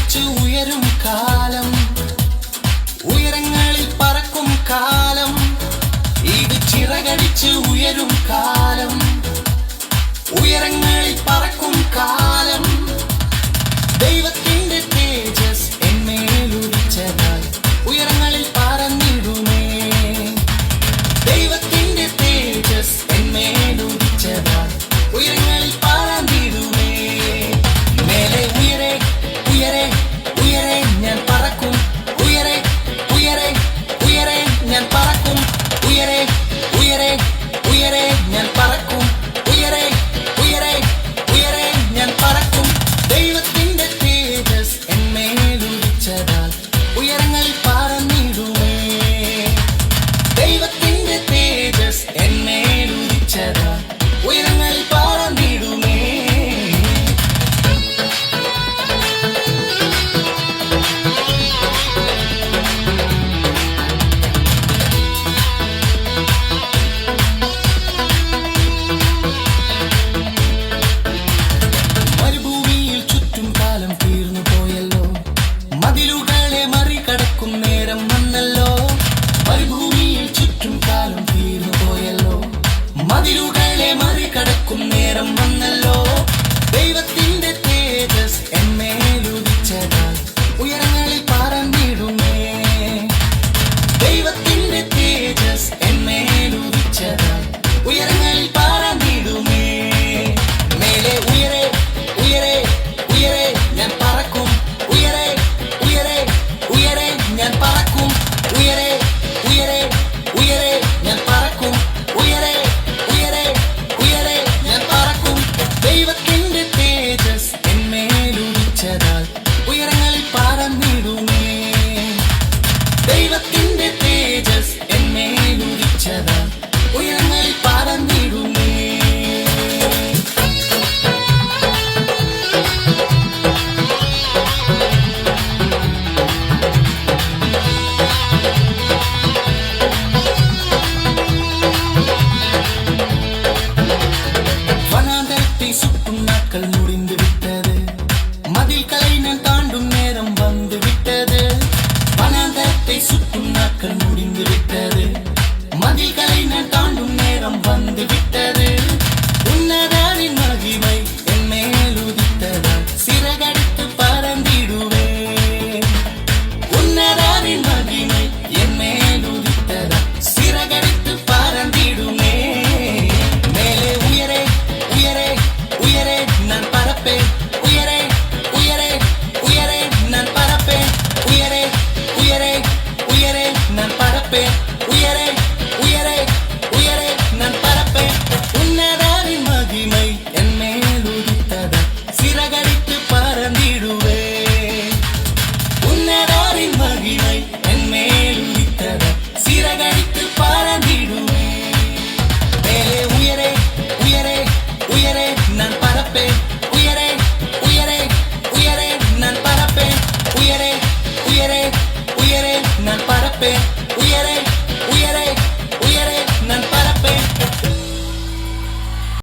ചിറകടിച്ച് ഉയരും കാലം, ഉയരങ്ങളിൽ പറക്കും കാലം. ഇത് ചിറകടിച്ച് ഉയരും കാലം, ഉയരങ്ങളിൽ പറക്കും കാലം. ദൈവത്തിന്റെ തേജസ് എന്മേലുദിച്ചതാൽ ഉയരങ്ങളിൽ പറന്നിടുമേ. ദൈവത്തിന്റെ തേജസ് എന്മേലുദിച്ചതാൽ ഉയരങ്ങളിൽ പറന്നിടുമേ. മേലെ ഉയരെ ഉയരെ ഉയരെ ഞാൻ പറക്കും, ഉയരെ ഉയരെ ഉയരെ ഞാൻ പറക്കും, ഉയരെ ഉയരെ ഉയരെ ഞാൻ പറക്കും, ഉയരെ ഉയരെ ഉയരെ ഞാൻ പറക്കും. ദൈവത്തിന്റെ തേജസ് എന്മേലുദിച്ചതാൽ ഉയരങ്ങളിൽ പറന്നിടുമേ. ദൈവത്തിന്റെ തേജസ് എന്മേലുദിച്ചതാൽ ഉയരങ്ങളിൽ പറന്നിടുമേ. മരുഭൂമിയിൽ ചുറ്റും കാലം തീർന്നു പോയല്ലോ, മതിലുകളെ മറികടക്കും നേരം വന്നല്ലോ. മരുഭൂമിയിൽ ചുറ്റും കാലം തീർന്നു പോയല്ലോ, മതിലുകളെ മറികടക്കും നേരം വന്നല്ലോ. ദൈവത്തിന്റെ തേജസ് എന്മേലുദിച്ചതാൽ ഉയരങ്ങളിൽ പറന്നിടുമേ. ദൈവത്തിന്റെ തേജസ് എന്മേലുദിച്ചതാൽ ഉയരങ്ങളിൽ പറന്നിടുമേ. മേലെ ഉയരെ ഉയരെ ഉയരെ ഞാൻ പറക്കും, ഉയരെ ഉയരെ ഉയരെ ഞാൻ പറക്കും, ഉയരെ ഉയരെ ഉയരെ ഞാൻ പറക്കും, ഉയരെ ഉയരെ ഉയരെ ഞാൻ പറക്കും. ദൈവത്തിന്റെ തേജസ് എന്മേലുദിച്ചതാൽ ഉയരങ്ങളിൽ പറന്നിടുമേ. ദൈവത്തിന്റെ തേജസ് എന്മേലുദിച്ചതാൽ ഉയരങ്ങളിൽ പറന്നിടുമേ. வனாந்தரத்தை சுற்றும் நாட்கள் முடிந்து விட்டது, மதில்களை நான் தாண்டும் நேரம் வந்து விட்டது. வனாந்தரத்தை சுற்றும் நாட்கள் முடிந்து விட்டது, மதில்களை நான் தாண்டும் நேரம் வந்து விட்டது. உன்னதரின் மகிமை என் மேலுதித்ததால் சிறகடித்து பறந்திடுவேன். உன்னதரின் மகிமை என் மேலுதித்ததால் சிறகடித்து பறந்திடுமே. மேலே உயரே உயரே உயரே நான் பறப்பேன், உயரே உயரே உயரே நான் பறப்பேன், உயரே உயரே உயரே நான் பறப்பேன், உயரே உயரே உயரே நான் பறப்பேன். உன்னதரின் மகிமை என் மேலுதித்ததால் சிறகடித்து பறந்திடுவேன். உன்னதரின் மகிமை என் மேலுதித்ததால் சிறகடித்து பறந்திடுவேன். மேலே உயரே உயரே உயரே நான் பறப்பேன், உயரே உயரே உயரே நான் பறப்பேன், உயரே உயரே உயரே நான் பறப்பேன்.